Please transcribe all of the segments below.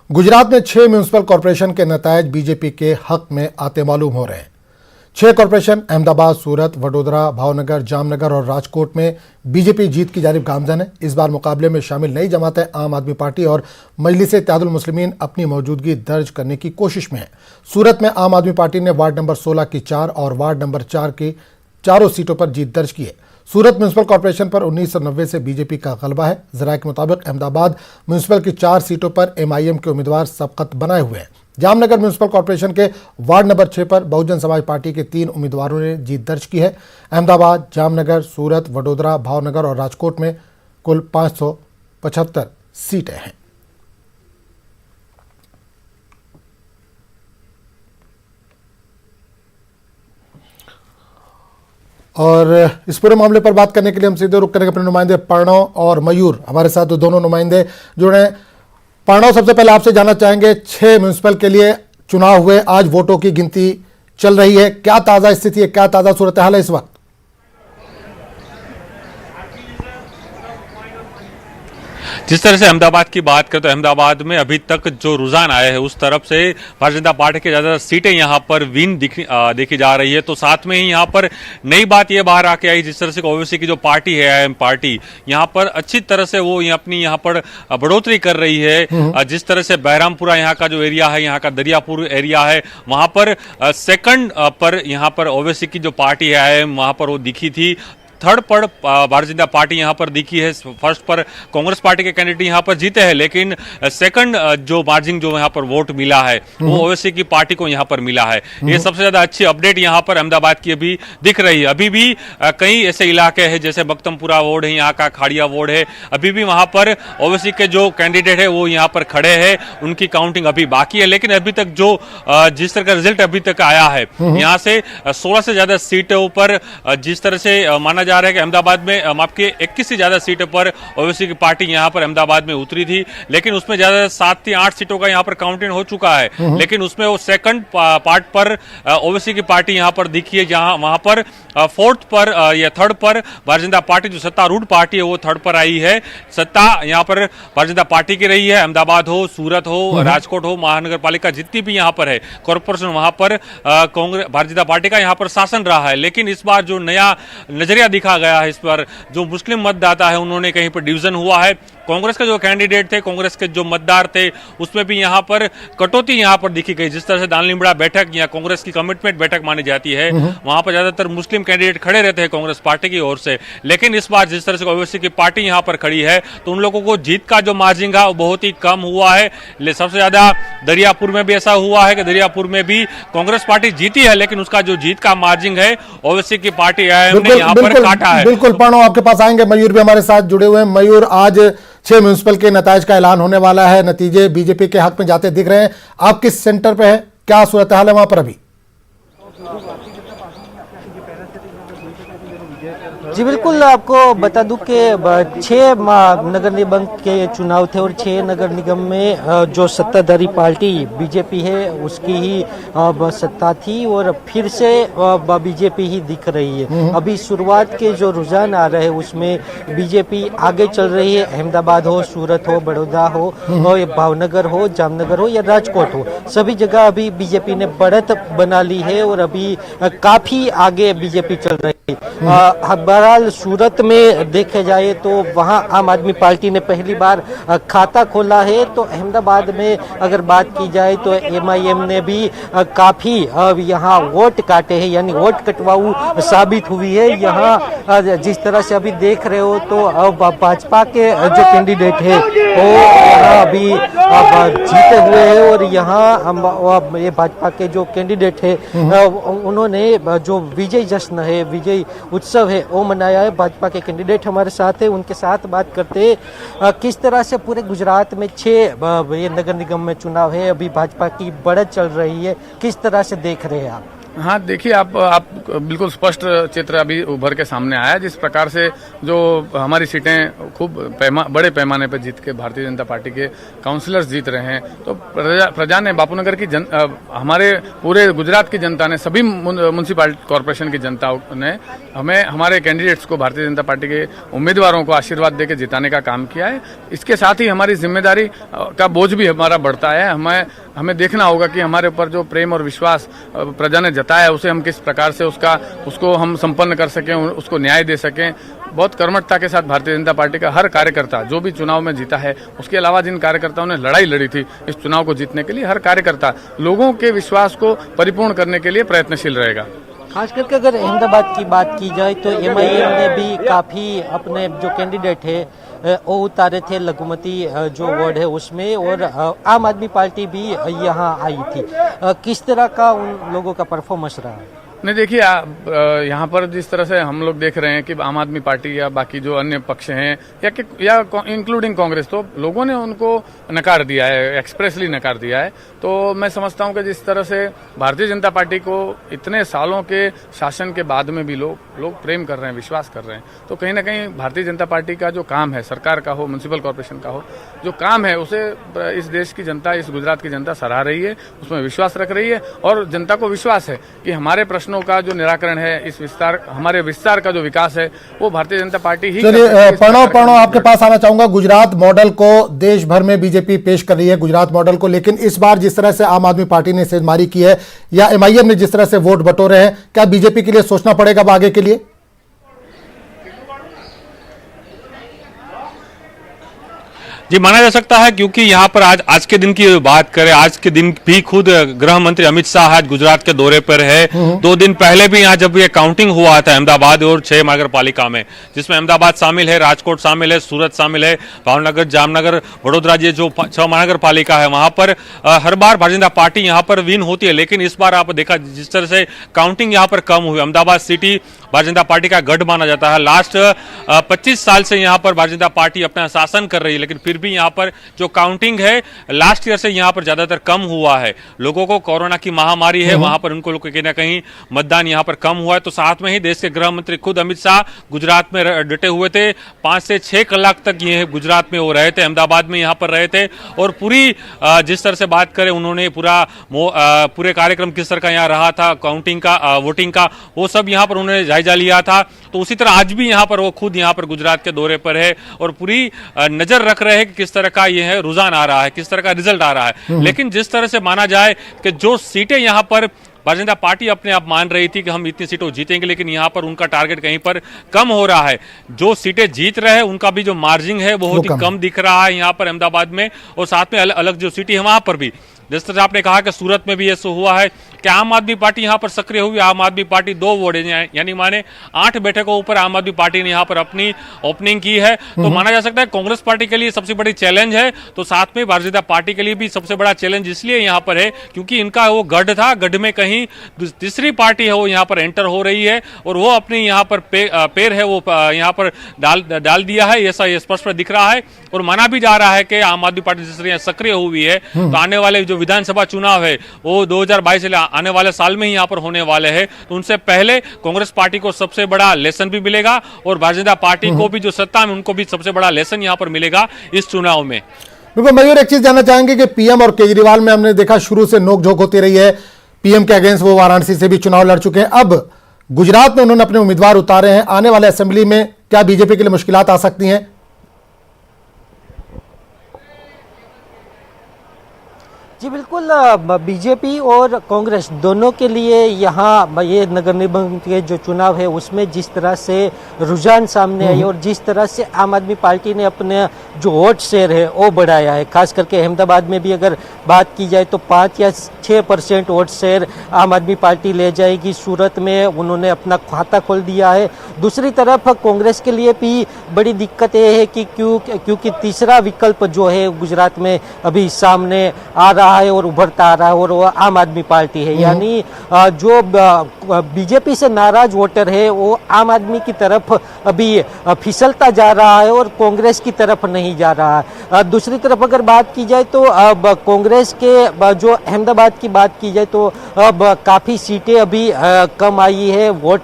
गुजरात में 6 municipal corporation के नतायज BJP के हक में आते मालूम हो रहे हैं। 6 कॉरपोरेशन अहमदाबाद, सूरत, वडोदरा, भावनगर, जामनगर और राजकोट में बीजेपी जीत की जानिब गामजन है। इस बार मुकाबले में शामिल नई जमातें आम आदमी पार्टी और मजलिस-ए-इत्तेहादुल मुस्लिमीन अपनी मौजूदगी दर्ज करने की कोशिश में है। सूरत में आम आदमी पार्टी ने वार्ड नंबर 16 की 4 और वार्ड नंबर 4 की चारों सीटों पर जीत दर्ज की है। सूरत म्यूनिसिपल कॉर्पोरेशन पर 1990 से बीजेपी का गलबा है। जराये के मुताबिक अहमदाबाद म्यूनिसिपल की 4 सीटों पर एमआईएम के उम्मीदवार सबकत बनाए हुए हैं। जामनगर म्यूनिसिपल कॉर्पोरेशन के वार्ड नंबर 6 पर बहुजन समाज पार्टी के 3 उम्मीदवारों ने जीत दर्ज की है। अहमदाबाद, जामनगर, सूरत, वडोदरा, भावनगर और राजकोट में कुल 575 सीटें हैं। और इस पूरे मामले पर बात करने के लिए हम सीधे रुक करेंगे अपने नुमाइंदे प्रणव और मयूर। हमारे साथ दोनों नुमाइंदे जुड़े हैं। प्रणव, सबसे पहले आपसे जानना चाहेंगे, 6 म्यूनिसिपल के लिए चुनाव हुए, आज वोटों की गिनती चल रही है, क्या ताज़ा स्थिति है, क्या ताज़ा सूरत हाल है इस वक्त? जिस तरह से अहमदाबाद की बात करें तो अहमदाबाद में अभी तक जो रुझान आया है उस तरफ से भारतीय जनता पार्टी की ज्यादा सीटें यहां पर विन देखी जा रही है। तो साथ में ही यहां पर नई बात यह बाहर आके आई, जिस तरह से ओवैसी की जो पार्टी है आईएम पार्टी, यहां पर अच्छी तरह से वो अपनी यहां पर बढ़ोतरी कर रही है। जिस तरह से बहरामपुरा यहाँ का जो एरिया है, यहाँ का दरियापुर एरिया है, वहां पर सेकंड पर यहाँ पर ओवैसी की जो पार्टी है आईएम, वहां पर वो दिखी थी। थर्ड पर भारतीय जनता पार्टी यहां पर दिखी है। फर्स्ट पर कांग्रेस पार्टी के कैंडिडेट यहां पर जीते हैं, लेकिन सेकंड जो मार्जिन जो यहां पर वोट मिला है वो ओवैसी की पार्टी को यहां पर मिला है। ये सबसे ज्यादा अच्छी अपडेट यहां पर अहमदाबाद की अभी दिख रही है। अभी भी कई ऐसे इलाके हैं जैसे बख्तमपुरा वार्ड है, यहाँ का खाड़िया वार्ड है, अभी भी वहां पर ओवैसी के जो कैंडिडेट है वो यहां पर खड़े हैं, उनकी काउंटिंग अभी बाकी है। लेकिन अभी तक जो जिस तरह का रिजल्ट अभी तक आया है, यहाँ से 16 से ज्यादा सीटों पर जिस तरह से माना जा रहा है कि अहमदाबाद में आपके 21 से ज्यादा सीटों पर ओवैसी की पार्टी यहां पर अहमदाबाद में उतरी थी, लेकिन उसमें ज्यादा 7 या 8 सीटों का यहां पर काउंटिंग हो चुका है। लेकिन उसमें वो सेकंड पार्ट पर ओवैसी की पार्टी यहां पर दिखी है, जहां वहां पर फोर्थ पर या थर्ड पर भारतीय जनता पार्टी जो सत्तारूढ़ पार्टी है वो थर्ड पर आई है। सत्ता यहां पर भारतीय जनता पार्टी की रही है। अहमदाबाद हो, सूरत हो, राजकोट हो, महानगर पालिका जितनी भी यहां पर है कॉर्पोरेशन, वहां पर कांग्रेस भारतीय जनता पार्टी का यहां पर शासन रहा है। लेकिन इस बार जो नया नजरिया दिखा गया है, इस पर जो मुस्लिम मतदाता है उन्होंने कहीं पर डिवीजन हुआ है। कांग्रेस के जो कैंडिडेट थे, कांग्रेस के जो मतदार थे, उसमें भी यहां पर कटौती यहां पर दिखी गई। जिस तरह से दानलिमड़ा बैठक या कांग्रेस की कमिटमेंट बैठक मानी जाती है, वहां पर ज्यादातर मुस्लिम कैंडिडेट खड़े रहते हैं कांग्रेस पार्टी की ओर से। लेकिन इस बार जिस तरह से ओवैसी की पार्टी यहां पर खड़ी है, तो उन लोगों को जीत का जो मार्जिन था वो बहुत ही कम हुआ है। सबसे ज्यादा दरियापुर में भी ऐसा हुआ है कि दरियापुर में भी कांग्रेस पार्टी जीती है, लेकिन उसका जो जीत का मार्जिन है ओवैसी की पार्टी आईएम ने यहां पर काटा है। बिल्कुल प्रणव, आपके पास आएंगे। मयूर भी हमारे साथ जुड़े हुए हैं। मयूर, आज 6 म्यूनिसिपल के नतायज का ऐलान होने वाला है, नतीजे बीजेपी के हक में जाते दिख रहे हैं। आप किस सेंटर पे हैं, क्या सूरत हाल है वहां पर अभी? जी बिल्कुल, आपको बता दूं कि 6 नगर निगम के चुनाव थे और 6 नगर निगम में जो सत्ताधारी पार्टी बीजेपी है उसकी ही सत्ता थी और फिर से बीजेपी ही दिख रही है। अभी शुरुआत के जो रुझान आ रहे हैं उसमें बीजेपी आगे चल रही है। अहमदाबाद हो, सूरत हो, बड़ौदा हो, भावनगर हो, जामनगर हो या राजकोट हो, सभी जगह अभी बीजेपी ने बढ़त बना ली है और अभी काफी आगे बीजेपी चल रही है। बहरहाल सूरत में देखे जाए तो वहां आम आदमी पार्टी ने पहली बार खाता खोला है। तो अहमदाबाद में अगर बात की जाए तो एमआईएम ने भी काफी यहां वोट काटे हैं, यानी वोट कटवाऊ साबित हुई है। यहां जिस तरह से अभी देख रहे हो तो भाजपा के जो कैंडिडेट है वो यहाँ अभी जीते हुए हैं और यहाँ ये भाजपा के जो कैंडिडेट है उन्होंने जो विजय जश्न है, विजय उत्सव है वो मनाया है। भाजपा के कैंडिडेट हमारे साथ है, उनके साथ बात करते हैं किस तरह से पूरे गुजरात में 6 ये नगर निगम में चुनाव है, अभी भाजपा की बढ़त चल रही है, किस तरह से देख रहे हैं आप? हाँ, देखिए आप बिल्कुल स्पष्ट चित्र अभी उभर के सामने आया। जिस प्रकार से जो हमारी सीटें खूब बड़े पैमाने पर जीत के भारतीय जनता पार्टी के काउंसलर्स जीत रहे हैं, तो प्रजा ने बापूनगर की हमारे पूरे गुजरात की जनता ने, सभी म्युनिसिपल कॉरपोरेशन की जनता ने हमें, हमारे कैंडिडेट्स को, भारतीय जनता पार्टी के उम्मीदवारों को आशीर्वाद देकर जिताने का काम किया है। इसके साथ ही हमारी जिम्मेदारी का बोझ भी हमारा बढ़ता है। हमें देखना होगा कि हमारे ऊपर जो प्रेम और विश्वास प्रजा ने जताया, उसे हम किस प्रकार से उसको हम संपन्न कर सकें, उसको न्याय दे सकें। बहुत कर्मठता के साथ भारतीय जनता पार्टी का हर कार्यकर्ता जो भी चुनाव में जीता है, उसके अलावा जिन कार्यकर्ताओं ने लड़ाई लड़ी थी इस चुनाव को जीतने के लिए, हर कार्यकर्ता लोगों के विश्वास को परिपूर्ण करने के लिए प्रयत्नशील रहेगा। खास करके अगर अहमदाबाद की बात की जाए तो एमआईएम ने भी काफी अपने जो कैंडिडेट है वो उतारे थे लघुमती जो वार्ड है उसमें, और आम आदमी पार्टी भी यहाँ आई थी। किस तरह का उन लोगों का परफॉर्मेंस रहा? नहीं, देखिए यहाँ पर जिस तरह से हम लोग देख रहे हैं कि आम आदमी पार्टी या बाकी जो अन्य पक्ष हैं या इंक्लूडिंग कांग्रेस, तो लोगों ने उनको नकार दिया है, एक्सप्रेसली नकार दिया है। तो मैं समझता हूँ कि जिस तरह से भारतीय जनता पार्टी को इतने सालों के शासन के बाद में भी लोग प्रेम कर रहे हैं, विश्वास कर रहे हैं, तो कहीं ना कहीं भारतीय जनता पार्टी का जो काम है, सरकार का हो, म्युनिसिपल कॉर्पोरेशन का हो, जो काम है उसे इस देश की जनता, इस गुजरात की जनता सराह रही है, उसमें विश्वास रख रही है। और जनता को विश्वास है कि हमारे प्रश्नों का जो निराकरण है, इस हमारे विस्तार का जो विकास है, वो भारतीय जनता पार्टी ही। चलिए प्रणव आपके पास आना चाहूंगा। गुजरात मॉडल को देश भर में बीजेपी पेश कर रही है, गुजरात मॉडल को, लेकिन इस बार जिस तरह से आम आदमी पार्टी ने सेंधमारी की है या एमआईएम ने जिस तरह से वोट बटोरे हैं, क्या बीजेपी के लिए सोचना पड़ेगा अब आगे के लिए? जी, माना जा सकता है, क्योंकि यहाँ पर आज के दिन की बात करें, आज के दिन भी खुद गृह मंत्री अमित शाह आज गुजरात के दौरे पर है। 2 दिन पहले भी यहाँ जब ये काउंटिंग हुआ था अहमदाबाद और 6 महानगर पालिका में, जिसमें अहमदाबाद शामिल है, राजकोट शामिल है, सूरत शामिल है, भावनगर, जामनगर, वडोदरा, ये जो 6 महानगर पालिका है, वहां पर हर बार भारतीय जनता पार्टी यहाँ पर विन होती है। लेकिन इस बार आप देखा जिस तरह से काउंटिंग यहाँ पर कम हुई। अहमदाबाद सिटी भारतीय जनता पार्टी का गढ़ माना जाता है। लास्ट 25 साल से यहाँ पर भारतीय जनता पार्टी अपना शासन कर रही है, लेकिन फिर भी यहाँ पर जो काउंटिंग है लास्ट ईयर से यहाँ पर ज्यादातर कम हुआ है। लोगों को कोरोना की महामारी है, वहां पर उनको कहीं ना कहीं मतदान यहाँ पर कम हुआ है। तो साथ में ही देश के गृह मंत्री खुद अमित शाह गुजरात में डटे हुए थे। 5 से 6 कलाक तक ये गुजरात में वो रहे थे, अहमदाबाद में यहाँ पर रहे थे, और पूरी जिस तरह से बात करें उन्होंने पूरे कार्यक्रम किस तरह का यहाँ रहा था, काउंटिंग का, वोटिंग का, वो सब यहाँ पर उन्होंने जायजा लिया था। तो उसी तरह आज भी यहाँ पर वो खुद यहाँ पर गुजरात के दौरे पर है और पूरी नजर रख रहे हैं कि किस तरह का ये है रुझान आ रहा है, किस तरह का रिजल्ट आ रहा है। लेकिन जिस तरह से माना जाए कि जो सीटें यहाँ पर भारतीय जनता पार्टी अपने आप मान रही थी कि हम इतनी सीटों जीतेंगे, लेकिन यहाँ पर उनका टारगेट कहीं पर कम हो रहा है। जो सीटें जीत रहे हैं उनका भी जो मार्जिन है वो बहुत ही कम दिख रहा है यहाँ पर अहमदाबाद में, और साथ में अलग जो सिटी है वहां पर भी। जिस तरह आपने कहा कि सूरत में भी ऐसा हुआ है कि आम आदमी पार्टी यहाँ पर सक्रिय हुई। आम आदमी पार्टी 2 वार्ड यानी माने 8 बैठकों ऊपर आम आदमी पार्टी ने यहाँ पर अपनी ओपनिंग की है। तो माना जा सकता है कांग्रेस पार्टी के लिए सबसे बड़ी चैलेंज है, तो साथ में भारतीय जनता पार्टी के लिए भी सबसे बड़ा चैलेंज इसलिए यहाँ पर है क्योंकि इनका वो गढ़ था, गढ़ में कहीं तीसरी पार्टी है वो यहाँ पर एंटर हो रही है, और वो अपनी यहाँ पर पैर है वो यहाँ पर डाल दिया है, ऐसा ये स्पष्ट दिख रहा है। और माना भी जा रहा है कि आम आदमी पार्टी जिस तरह सक्रिय हुई है, तो आने वाले जो विधानसभा चुनाव है वो 2022 आने वाले साल में ही यहाँ पर होने वाले हैं, तो उनसे पहले कांग्रेस पार्टी को सबसे बड़ा लेसन भी मिलेगा और भारतीय जनता पार्टी को भी जो सत्ता में उनको भी सबसे बड़ा लेसन यहाँ पर मिलेगा इस चुनाव में। बिल्कुल मयूर, एक चीज जानना चाहेंगे कि पीएम और केजरीवाल में हमने देखा शुरू से नोकझोंक होती रही है। पीएम के अगेंस्ट वो वाराणसी से भी चुनाव लड़ चुके हैं, अब गुजरात में उन्होंने अपने उम्मीदवार उतारे हैं। आने वाले असेंबली में क्या बीजेपी के लिए मुश्किलात आ सकती हैं? जी बिल्कुल, बीजेपी और कांग्रेस दोनों के लिए यहाँ ये नगर निगम के जो चुनाव है उसमें जिस तरह से रुझान सामने आई और जिस तरह से आम आदमी पार्टी ने अपने जो वोट शेयर है वो बढ़ाया है, खास करके अहमदाबाद में भी अगर बात की जाए तो 5 या 6% वोट शेयर आम आदमी पार्टी ले जाएगी। सूरत में उन्होंने अपना खाता खोल दिया है। दूसरी तरफ कांग्रेस के लिए भी बड़ी दिक्कत ये है कि क्योंकि तीसरा विकल्प जो है गुजरात में अभी सामने आ रहा रहा है और उभरता आ रहा है और वो आम आदमी पार्टी है। यानी जो बीजेपी से नाराज वोटर है वो आम आदमी की तरफ अभी फिसलता जा रहा है और कांग्रेस की तरफ नहीं जा रहा है। दूसरी तरफ अगर बात की जाए तो अब कांग्रेस के जो अहमदाबाद की बात की जाए तो अब काफ़ी सीटें अभी कम आई है, वोट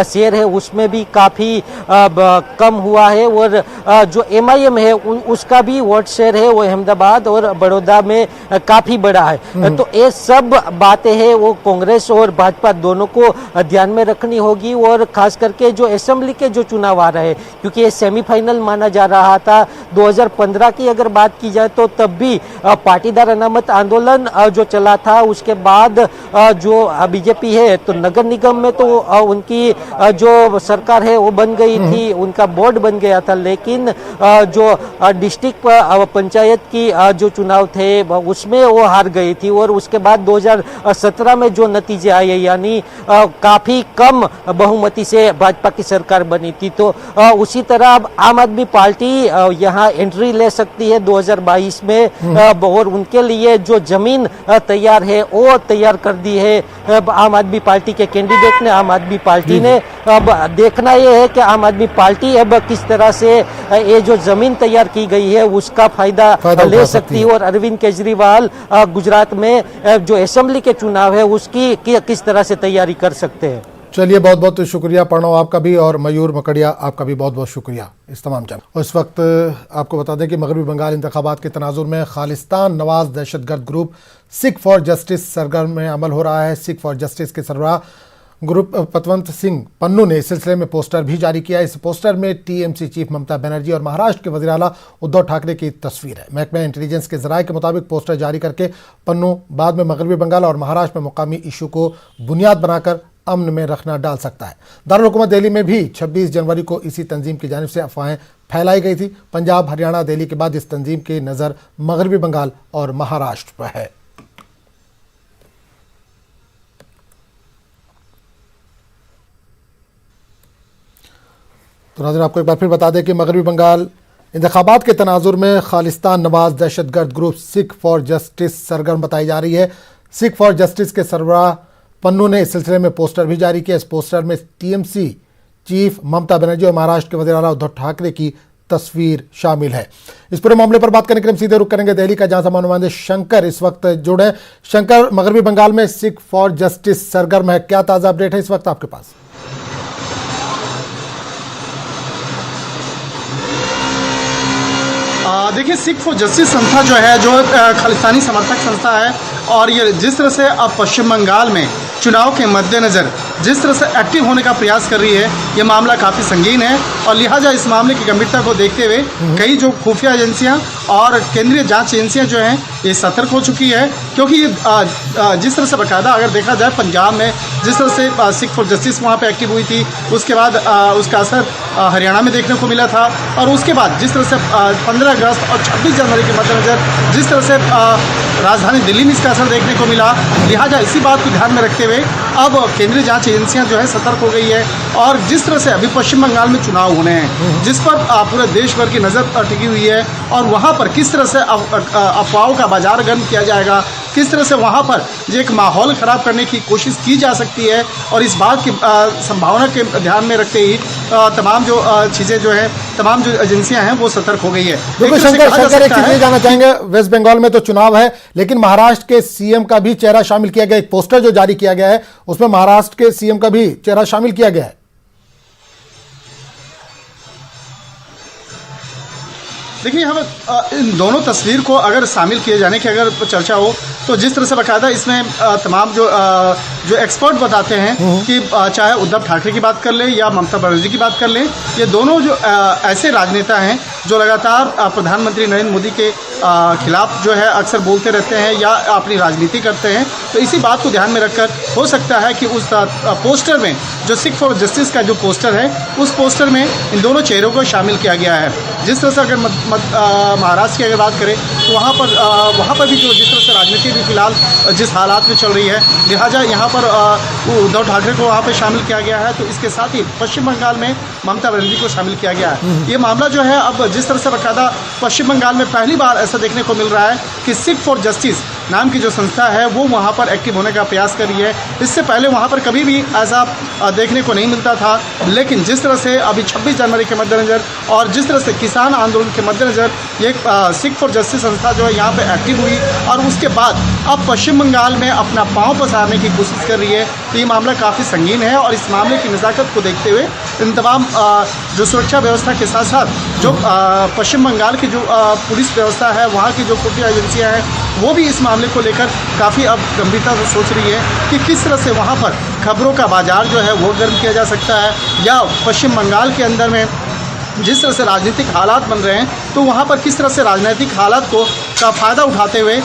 शेयर है उसमें भी काफ़ी कम हुआ है और जो एमआईएम है उसका भी वोट शेयर है वो अहमदाबाद और बड़ौदा में काफ़ी बड़ा है। तो ये सब बातें हैं वो कांग्रेस और भाजपा दोनों को ध्यान में रखनी होगी और खास करके जो असेंबली के जो चुनाव आ रहे हैं क्योंकि ये सेमीफाइनल माना जा रहा था 2015 की अगर बात की जाए तो तब भी पाटीदार अनामत आंदोलन जो चला था उसके बाद जो बीजेपी है तो नगर निगम में तो उनकी जो सरकार है वो बन गई थी, उनका बोर्ड बन गया था, लेकिन जो डिस्ट्रिक्ट पंचायत की जो चुनाव थे उसमें वो हार गई थी और उसके बाद 2017 में जो नतीजे आए यानी काफी कम बहुमति से भाजपा की सरकार बनी थी। तो उसी तरह अब आम आदमी पार्टी यहाँ एंट्री ले सकती है 2022 में और उनके लिए जो जमीन तैयार है वो तैयार कर दी है आम आदमी पार्टी के कैंडिडेट ने, आम आदमी पार्टी ने। अब देखना यह है कि आम आदमी पार्टी अब किस तरह से ये जो जमीन तैयार की गई है उसका फायदा ले सकती है और अरविंद केजरीवाल गुजरात में जो असेंबली के चुनाव है उसकी किस तरह से तैयारी कर सकते हैं। चलिए बहुत बहुत शुक्रिया प्रणव आपका भी और मयूर मकड़िया आपका भी बहुत बहुत शुक्रिया इस तमाम जन। और इस वक्त आपको बता दें कि मगरबी बंगाल इंतखाबात के तनाजुर में खालिस्तान नवाज दहशतगर्द ग्रुप सिख फॉर जस्टिस सरगर्म में अमल हो रहा है। सिख फॉर जस्टिस के सरबराह ग्रुप पतवंत सिंह पन्नू ने इस सिलसिले में पोस्टर भी जारी किया। इस पोस्टर में टीएमसी चीफ ममता बनर्जी और महाराष्ट्र के वज़ीर आला उद्धव ठाकरे की तस्वीर है। महकमा इंटेलिजेंस के जराये के मुताबिक पोस्टर जारी करके पन्नू बाद में मगरबी बंगाल और महाराष्ट्र में मुकामी इशू को बुनियाद बनाकर अमन में रखना डाल सकता है। दारुल हुकूमत दिल्ली में भी 26 जनवरी को इसी तंजीम की जानिब से अफवाहें फैलाई गई थी। पंजाब, हरियाणा, दिल्ली के बाद इस तंजीम की नज़र मगरबी बंगाल और महाराष्ट्र पर है। तो नाज़रीन आपको एक बार फिर बता दें कि मगरबी बंगाल इंतखाबात के तनाजुर में खालिस्तान नवाज दहशतगर्द ग्रुप सिख फॉर जस्टिस सरगर्म बताई जा रही है। सिख फॉर जस्टिस के सरबराह पन्नू ने इस सिलसिले में पोस्टर भी जारी किया। इस पोस्टर में टीएमसी चीफ ममता बनर्जी और महाराष्ट्र के वज़ीर आला उद्धव ठाकरे की तस्वीर शामिल है। इस पूरे मामले पर बात करने के लिए हम सीधे रुख करेंगे दिल्ली का, जहां से नुमाइंदे शंकर इस वक्त जुड़े। शंकर, मगरबी बंगाल में सिख फॉर जस्टिस सरगर्म है, क्या ताज़ा अपडेट है इस वक्त आपके पास? देखिए, सिख फॉर जस्टिस संस्था जो है जो खालिस्तानी समर्थक संस्था है और ये जिस तरह से अब पश्चिम बंगाल में चुनाव के मद्देनज़र जिस तरह से एक्टिव होने का प्रयास कर रही है, ये मामला काफ़ी संगीन है और लिहाजा इस मामले की गंभीरता को देखते हुए कई जो खुफिया एजेंसियां और केंद्रीय जांच एजेंसियां जो हैं ये सतर्क हो चुकी है। क्योंकि ये जिस तरह से बाकायदा अगर देखा जाए पंजाब में जिस तरह से सिख फॉर जस्टिस वहाँ पे एक्टिव हुई थी, उसके बाद उसका असर हरियाणा में देखने को मिला था और उसके बाद जिस तरह से 15 अगस्त और 26 जनवरी के मद्देनज़र जिस तरह से राजधानी दिल्ली में इसका असर देखने को मिला, लिहाजा इसी बात को ध्यान में रखते हुए अब केंद्रीय जांच एजेंसियां जो है सतर्क हो गई है। और जिस तरह से अभी पश्चिम बंगाल में चुनाव होने हैं जिस पर पूरे देश भर की नज़र टिकी हुई है और वहाँ पर किस तरह से अफवाहों का बाजार गर्म किया जाएगा, किस तरह से वहाँ पर एक माहौल ख़राब करने की कोशिश की जा सकती है और इस बात की संभावना के ध्यान में रखते ही तमाम जो चीज़ें जो है तमाम जो एजेंसियां हैं वो सतर्क हो गई है। शंकर एक चीज जानना चाहेंगे, वेस्ट बंगाल में तो चुनाव है लेकिन महाराष्ट्र के सीएम का भी चेहरा शामिल किया गया। एक पोस्टर जो जारी किया गया है उसमें महाराष्ट्र के सीएम का भी चेहरा शामिल किया गया है। देखिए, हम इन दोनों तस्वीर को अगर शामिल किए जाने की अगर चर्चा हो तो जिस तरह से बाकायदा इसमें तमाम जो एक्सपर्ट बताते हैं कि चाहे उद्धव ठाकरे की बात कर लें या ममता बनर्जी की बात कर लें, ये दोनों जो ऐसे राजनेता हैं जो लगातार प्रधानमंत्री नरेंद्र मोदी के खिलाफ जो है अक्सर बोलते रहते हैं या अपनी राजनीति करते हैं। तो इसी बात को ध्यान में रखकर हो सकता है कि उस पोस्टर में जो सिख फॉर जस्टिस का जो पोस्टर है उस पोस्टर में इन दोनों चेहरों को शामिल किया गया है। जिस तरह से अगर महाराष्ट्र की अगर बात करें तो वहाँ पर भी जो जिस तरह से राजनीति भी फिलहाल जिस हालात में चल रही है, लिहाजा यहाँ पर उद्धव ठाकरे को वहाँ पर शामिल किया गया है। तो इसके साथ ही पश्चिम बंगाल में ममता बनर्जी को शामिल किया गया है। ये मामला जो है अब जिस तरह से बाकायदा पश्चिम बंगाल में पहली बार ऐसा देखने को मिल रहा है कि सिख फॉर जस्टिस नाम की जो संस्था है वो वहाँ पर एक्टिव होने का प्रयास कर रही है। इससे पहले वहाँ पर कभी भी ऐसा देखने को नहीं मिलता था, लेकिन जिस तरह से अभी 26 जनवरी के मद्देनज़र और जिस तरह से किसान आंदोलन के मद्देनज़र ये सिख फॉर जस्टिस संस्था जो है यहाँ पे एक्टिव हुई और उसके बाद अब पश्चिम बंगाल में अपना पाँव पसारने की कोशिश कर रही है, तो ये मामला काफ़ी संगीन है। और इस मामले की नज़ाकत को देखते हुए इन तमाम जो सुरक्षा व्यवस्था के साथ साथ जो पश्चिम बंगाल की जो पुलिस व्यवस्था है, वहाँ की जो खुफिया एजेंसियाँ हैं, वो भी इस मामले को लेकर काफ़ी अब गंभीरता से सोच रही है कि किस तरह से वहाँ पर खबरों का बाजार जो है वो गर्म किया जा सकता है, या पश्चिम बंगाल के अंदर में जिस तरह से राजनीतिक हालात बन रहे हैं तो वहाँ पर किस तरह से राजनीतिक हालात का फ़ायदा उठाते हुए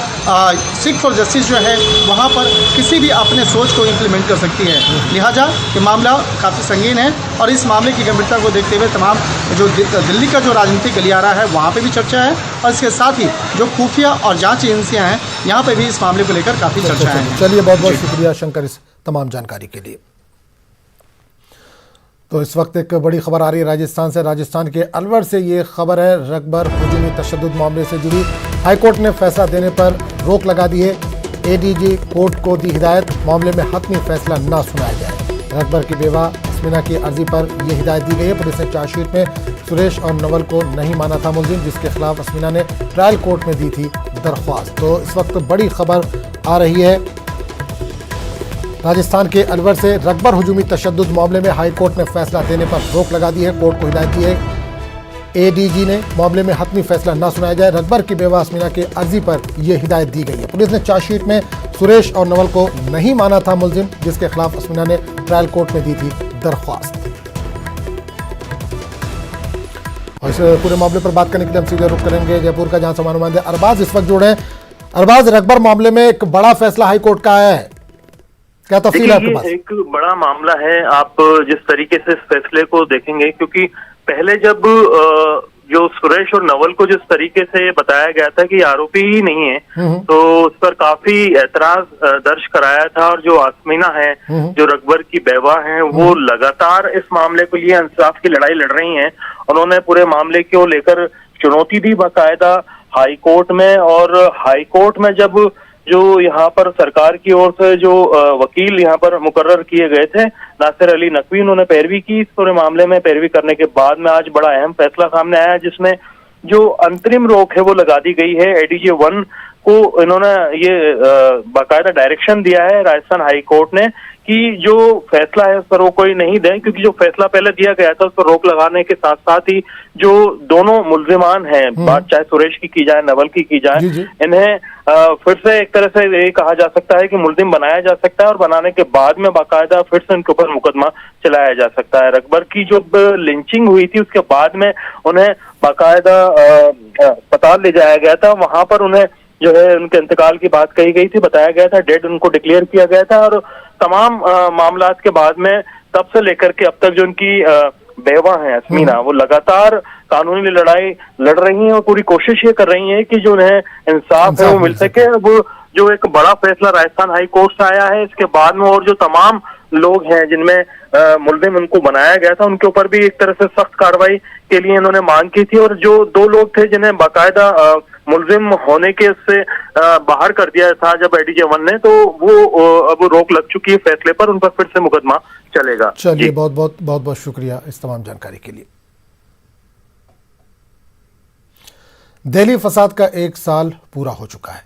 सिख फॉर जस्टिस जो है वहाँ पर किसी भी अपने सोच को इम्प्लीमेंट कर सकती है। लिहाजा ये मामला काफ़ी संगीन है और इस मामले की गंभीरता को देखते हुए तमाम जो दिल्ली का जो राजनीतिक गलियारा है वहाँ पर भी चर्चा है और इसके साथ ही जो खुफिया और जाँच एजेंसियाँ हैं यहाँ पर भी इस मामले को लेकर काफ़ी चर्चा है। चलिए, बहुत बहुत शुक्रिया शंकर इस तमाम जानकारी के लिए। तो इस वक्त एक बड़ी खबर आ रही है राजस्थान से। राजस्थान के अलवर से ये खबर है, रकबर हुजूमी तशद्दुद मामले से जुड़ी। हाईकोर्ट ने फैसला देने पर रोक लगा दी है। एडीजी कोर्ट को दी हिदायत, मामले में हतमी फैसला ना सुनाया जाए। रकबर की बेवा अस्मिना की अर्जी पर यह हिदायत दी गई है। पुलिस ने चार्जशीट में सुरेश और नवल को नहीं माना था मुलजिम, जिसके खिलाफ अस्मिना ने ट्रायल कोर्ट में दी थी दरख्वास्त। तो इस वक्त बड़ी खबर आ रही है राजस्थान के अलवर से। रकबर हुजूमी तशद्दुद मामले में हाईकोर्ट ने फैसला देने पर रोक लगा दी है। कोर्ट को हिदायत दी है एडीजी ने मामले में हतमी फैसला ना सुनाया जाए। रकबर की बेवा अस्मिना की अर्जी पर यह हिदायत दी गई है। पुलिस ने चार्जशीट में सुरेश और नवल को नहीं माना था मुलजिम, जिसके खिलाफ अस्मिना ने ट्रायल कोर्ट में दी थी दरख्वास्त। और इस पूरे मामले पर बात करने के लिए हम सीधे रुख करेंगे जयपुर का, जहां हमारे नुमाइंदे अरबाज इस वक्त जुड़े हैं। अरबाज, रकबर मामले में एक बड़ा फैसला हाईकोर्ट का आया है, क्या तफसील है आपके पास? एक बड़ा मामला है। आप जिस तरीके से इस फैसले को देखेंगे, क्योंकि पहले जब जो सुरेश और नवल को जिस तरीके से बताया गया था कि आरोपी ही नहीं है, तो उस पर काफी ऐतराज दर्ज कराया था। और जो आसमीना है, जो रकबर की बेवा है, वो लगातार इस मामले के लिए इंसाफ की लड़ाई लड़ रही हैं। उन्होंने पूरे मामले को लेकर चुनौती दी बाकायदा हाई कोर्ट में। और हाई कोर्ट में जब जो यहाँ पर सरकार की ओर से जो वकील यहाँ पर मुकर्रर किए गए थे, नासिर अली नकवी, उन्होंने पैरवी की इस पूरे मामले में। पैरवी करने के बाद में आज बड़ा अहम फैसला सामने आया, जिसमें जो अंतरिम रोक है वो लगा दी गई है। एडीजी 1 को इन्होंने ये बाकायदा डायरेक्शन दिया है राजस्थान हाई कोर्ट ने कि जो फैसला है उस पर वो कोई नहीं दें, क्योंकि जो फैसला पहले दिया गया था उस पर रोक लगाने के साथ साथ ही जो दोनों मुल्जिमान हैं, बात चाहे सुरेश की जाए, नवल की जाए, इन्हें फिर से एक तरह से ये कहा जा सकता है कि मुल्जिम बनाया जा सकता है और बनाने के बाद में बाकायदा फिर से उनके ऊपर मुकदमा चलाया जा सकता है। रकबर की जो लिंचिंग हुई थी उसके बाद में उन्हें बाकायदा अस्पताल ले जाया गया था। वहां पर उन्हें जो है उनके इंतकाल की बात कही गई थी, बताया गया था, डेड उनको डिक्लेयर किया गया था। और तमाम मामलात के बाद में तब से लेकर के अब तक जो उनकी बेवा है अस्मीना, वो लगातार कानूनी लड़ाई लड़ रही हैं और पूरी कोशिश ये कर रही हैं कि जो उन्हें इंसाफ है वो मिल सके। वो जो एक बड़ा फैसला राजस्थान हाई कोर्ट से आया है, इसके बाद में और जो तमाम लोग हैं जिनमें मुल्जिम उनको बनाया गया था, उनके ऊपर भी एक तरह से सख्त कार्रवाई के लिए इन्होंने मांग की थी। और जो 2 लोग थे जिन्हें बाकायदा मुल्जिम होने के उससे बाहर कर दिया था जब एडीजे 1 ने, तो वो अब रोक लग चुकी है फैसले पर, उन पर फिर से मुकदमा चलेगा। चलिए, बहुत बहुत शुक्रिया इस तमाम जानकारी के लिए। दिल्ली फसाद का 1 साल पूरा हो चुका है।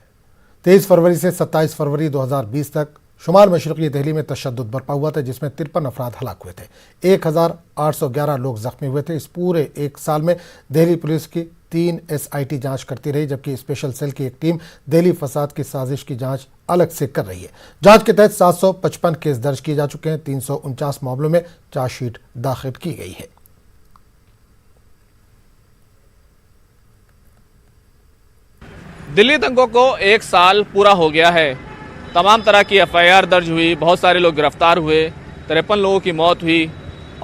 23 फरवरी से 27 फरवरी 2020 तक शुमाल मशरक़ी दिल्ली में तशद्दुद बरपा हुआ था, जिसमें 53 अफराद हलाक हुए थे, 1811 लोग जख्मी हुए थे। इस पूरे 1 साल में दिल्ली पुलिस की 3 SIT जांच करती रही, जबकि स्पेशल सेल की एक टीम दिल्ली फसाद की साजिश की जांच अलग से कर रही है। जांच के तहत 755 केस दर्ज किए जा चुके हैं, 349 मामलों में चार्जशीट दाखिल की गई है। दिल्ली दंगों को 1 साल पूरा हो गया है। तमाम तरह की FIR दर्ज हुई, बहुत सारे लोग गिरफ्तार हुए, 53 लोगों की मौत हुई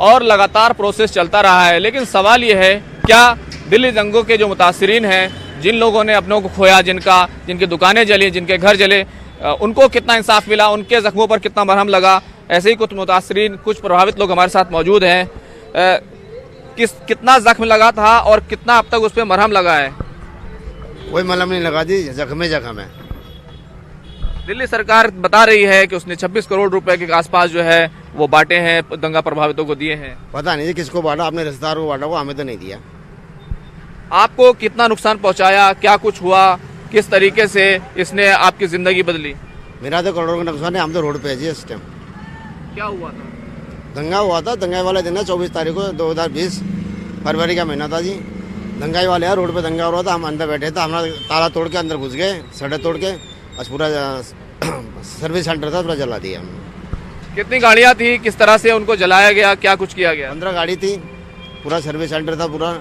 और लगातार प्रोसेस चलता रहा है। लेकिन सवाल ये है, क्या दिल्ली दंगों के जो मुतासिरीन हैं, जिन लोगों ने अपनों को खोया, जिनकी दुकानें जली, जिनके घर जले, उनको कितना इंसाफ मिला, उनके जख्मों पर कितना मरहम लगा? ऐसे ही कुछ मुतासिरीन, कुछ प्रभावित लोग हमारे साथ मौजूद हैं। कितना जख्म लगा था और कितना अब तक उस पर मरहम लगा है? कोई मलहम नहीं लगा दी, जख्म है। दिल्ली सरकार बता रही है कि उसने 26 करोड़ रुपए के आसपास जो है वो बांटे हैं, दंगा प्रभावितों को दिए हैं। पता नहीं जी किसको बांटा, आपने रिश्तेदार को बांटा, वो हमें तो नहीं दिया। आपको कितना नुकसान पहुंचाया, क्या कुछ हुआ, किस तरीके से इसने आपकी जिंदगी बदली? मेरा तो करोड़ों का नुकसान है, हम तो रोड पे है जी इस टाइम। क्या हुआ था? दंगा हुआ था, दंगाई वाले दिन है 24 तारीख को 2020 फरवरी का महीना था जी। दंगाई वाले यार रोड पे दंगा हो रहा था, हम अंदर बैठे थे, हमारा ताला तोड़ के अंदर घुस गए, सड़क तोड़ के, बस पूरा सर्विस सेंटर था पूरा जला दिया हमने। कितनी गाड़ियां थी, किस तरह से उनको जलाया गया, क्या कुछ किया गया? 15 गाड़ी थी, पूरा सर्विस सेंटर था, पूरा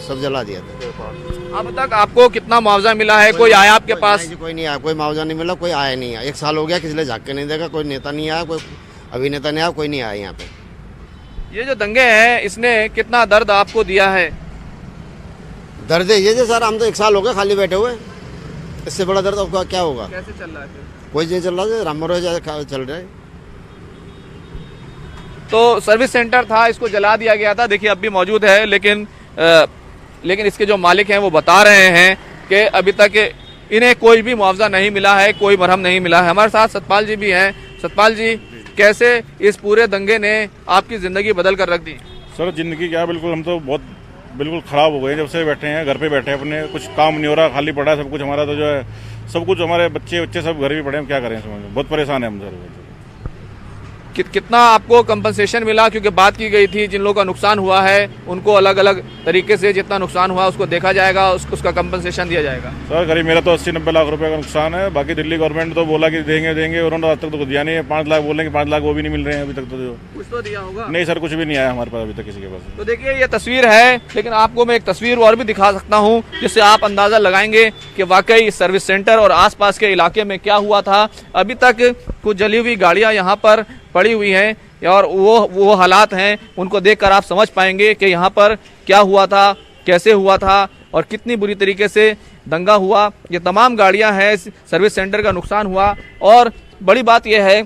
सब जला दिया था। अब तक आपको कितना मुआवजा मिला है? कोई आया आपके पास? नहीं जी, कोई नहीं आया, कोई मुआवजा नहीं मिला, कोई आया नहीं है। 1 साल हो गया, किसी ने झाँक के नहीं देखा, कोई नेता नहीं आया, कोई अभिनेता नहीं आया, कोई नहीं आया यहाँ पे। ये जो दंगे हैं इसने कितना दर्द आपको दिया है? दर्द है ये जी सर, हम तो 1 साल हो गया खाली बैठे हुए, इससे बड़ा दर्द आपका क्या होगा? कैसे चल रहा है फिर? कोई नहीं चल रहा, राम मनोहर चल रहा है। तो सर्विस सेंटर था, इसको जला दिया गया था, देखिए अब भी मौजूद है, लेकिन इसके जो मालिक हैं वो बता रहे हैं कि अभी तक इन्हें कोई भी मुआवजा नहीं मिला है, कोई मरहम नहीं मिला है। हमारे साथ सतपाल जी भी हैं। सतपाल जी, कैसे इस पूरे दंगे ने आपकी जिंदगी बदल कर रख दी? सर जिंदगी क्या, बिल्कुल हम तो बहुत बिल्कुल खराब हो गए जब से बैठे हैं, घर पे बैठे हैं, अपने कुछ काम नहीं हो रहा, खाली पड़ा है सब कुछ हमारा। तो जो है सब कुछ हमारे बच्चे सब घर भी पड़े हैं, क्या करें, समझ बहुत परेशान है हम सर। कितना आपको कंपनसेशन मिला? क्योंकि बात की गई थी जिन लोगों का नुकसान हुआ है उनको अलग अलग तरीके से जितना नुकसान हुआ उसको देखा जाएगा, उसका कंपनसेशन दिया जाएगा। सर करीब मेरा तो 80-90 लाख रुपए का नुकसान है। बाकी दिल्ली गवर्नमेंट तो बोला कि देंगे, उन्होंने आज तक तो दिया नहीं है। 5 लाख बोल रहे हैं कि 5 लाख वो भी नहीं मिल रहे हैं अभी तक। तो जो कुछ तो दिया होगा? नहीं सर, कुछ भी नहीं आया हमारे पास अभी तक किसी के पास। तो देखिए ये तस्वीर है, लेकिन आपको मैं एक तस्वीर और भी दिखा सकता हूँ जिससे आप अंदाजा लगाएंगे कि वाकई सर्विस सेंटर और आसपास के इलाके में क्या हुआ था। अभी तक कुछ जली हुई गाड़ियाँ यहाँ पर पड़ी हुई हैं और वो हालात हैं, उनको देखकर आप समझ पाएंगे कि यहाँ पर क्या हुआ था, कैसे हुआ था और कितनी बुरी तरीके से दंगा हुआ। ये तमाम गाड़ियाँ हैं, सर्विस सेंटर का नुकसान हुआ। और बड़ी बात यह है,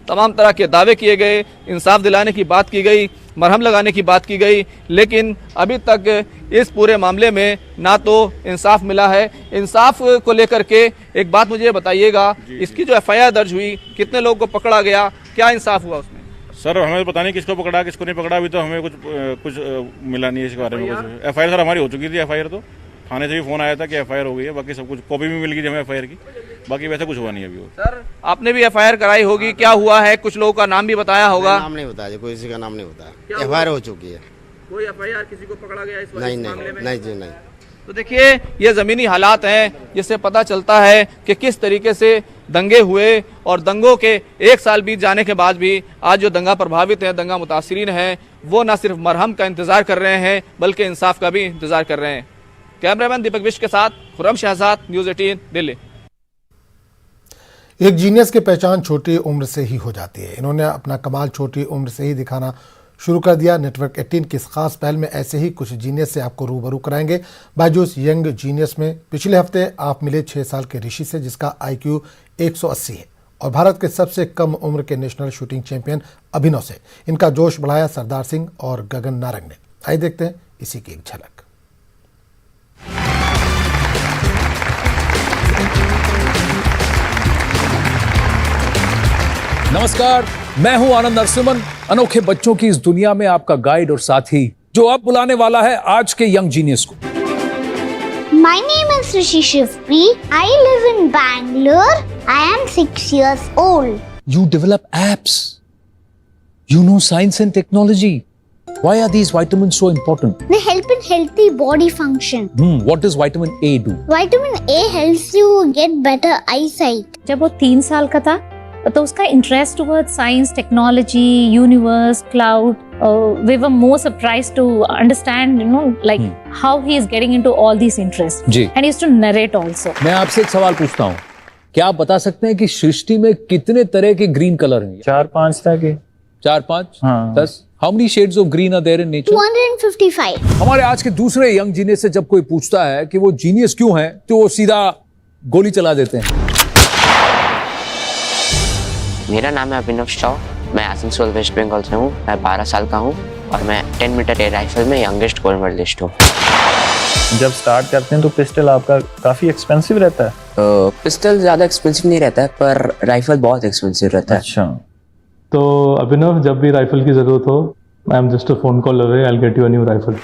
तमाम तरह के दावे किए गए, इंसाफ दिलाने की बात की गई, मरहम लगाने की बात की गई, लेकिन अभी तक इस पूरे मामले में ना तो इंसाफ मिला है। इंसाफ को लेकर के एक बात मुझे बताइएगा, इसकी जो FIR दर्ज हुई, कितने लोगों को पकड़ा गया, क्या इंसाफ हुआ उसमें? सर हमें पता नहीं किसको पकड़ा किसको नहीं पकड़ा, अभी तो हमें कुछ मिला नहीं है इसके बारे में। कुछ FIR सर हमारी हो चुकी थी, FIR तो थाने से भी फोन आया था कि FIR हो गई है, बाकी सब कुछ कॉपी भी मिल गई हमें FIR की, बाकी वैसा कुछ हुआ नहीं अभी। सर आपने भी FIR कराई होगी, क्या हुआ है? कुछ लोगों का नाम भी बताया होगा? नाम नहीं बताया, कोई किसी का नाम नहीं बताया। FIR हो चुकी है। कोई FIR किसी को पकड़ा गया इस नहीं मामले में? नहीं जी नहीं। तो देखिए ये जमीनी हालात हैं जिससे पता चलता है कि किस तरीके से दंगे हुए और दंगों के 1 साल बीत जाने के बाद भी आज जो दंगा प्रभावित हैं, दंगा मुतासिरीन हैं, वो न सिर्फ मरहम का इंतजार कर रहे हैं बल्कि इंसाफ का भी इंतजार कर रहे हैं। कैमरामैन दीपक विश्व के साथ खुर्रम शहजाद, न्यूज़ 18 दिल्ली। एक जीनियस की पहचान छोटी उम्र से ही हो जाती है। इन्होंने अपना कमाल छोटी उम्र से ही दिखाना शुरू कर दिया। नेटवर्क 18 की इस खास पहल में ऐसे ही कुछ जीनियस से आपको रूबरू कराएंगे। बायजूस यंग जीनियस में पिछले हफ्ते आप मिले 6 साल के ऋषि से, जिसका IQ 180 है, और भारत के सबसे कम उम्र के नेशनल शूटिंग चैंपियन अभिनव से इनका जोश बढ़ाया सरदार सिंह और गगन नारंग ने। आइए देखते हैं इसी की एक झलक। नमस्कार, मैं हूं आनंद नरसिम्हन, अनोखे बच्चों की इस दुनिया में आपका गाइड और साथी, जो अब बुलाने वाला है आज के यंग जीनियस को। My name is Rishi Shivpri. I live in Bangalore. I am 6 years old. You develop apps. You know science and technology. Why are these vitamins so important? They help in healthy body function. What does vitamin A do? Vitamin A helps you get better eyesight. जब वो 3 साल का था तो उसका interest toward science, technology, universe, cloud, we were more surprised to understand, like how he is getting into all these interests. जी. And he used to narrate also. मैं आपसे एक सवाल पूछता हूँ, क्या आप बता सकते हैं कि सृष्टि में कितने तरह के ग्रीन कलर हैं? 4-5 तरह के। 4-5? हाँ। 10? How many shades of green are there in nature? 255. हमारे आज के दूसरे यंग जीनियस से जब कोई पूछता है कि वो जीनियस क्यों है, तो वो सीधा गोली चला देते हैं। मेरा नाम है अभिनव शाह, मैं आसनसोल वेस्ट बंगाल से हूँ। मैं 12 साल का हूँ और मैं 10 मीटर एयर राइफल में यंगेस्ट गोल्ड मेडलिस्ट हूँ। जब स्टार्ट करते हैं तो पिस्टल आपका काफ़ी एक्सपेंसिव रहता है? पिस्टल ज़्यादा एक्सपेंसिव नहीं रहता है, पर राइफल बहुत एक्सपेंसिव रहता है। अच्छा, तो अभिनव, जब भी राइफल की ज़रूरत हो, I am just a phone call away, I will get you a new rifle.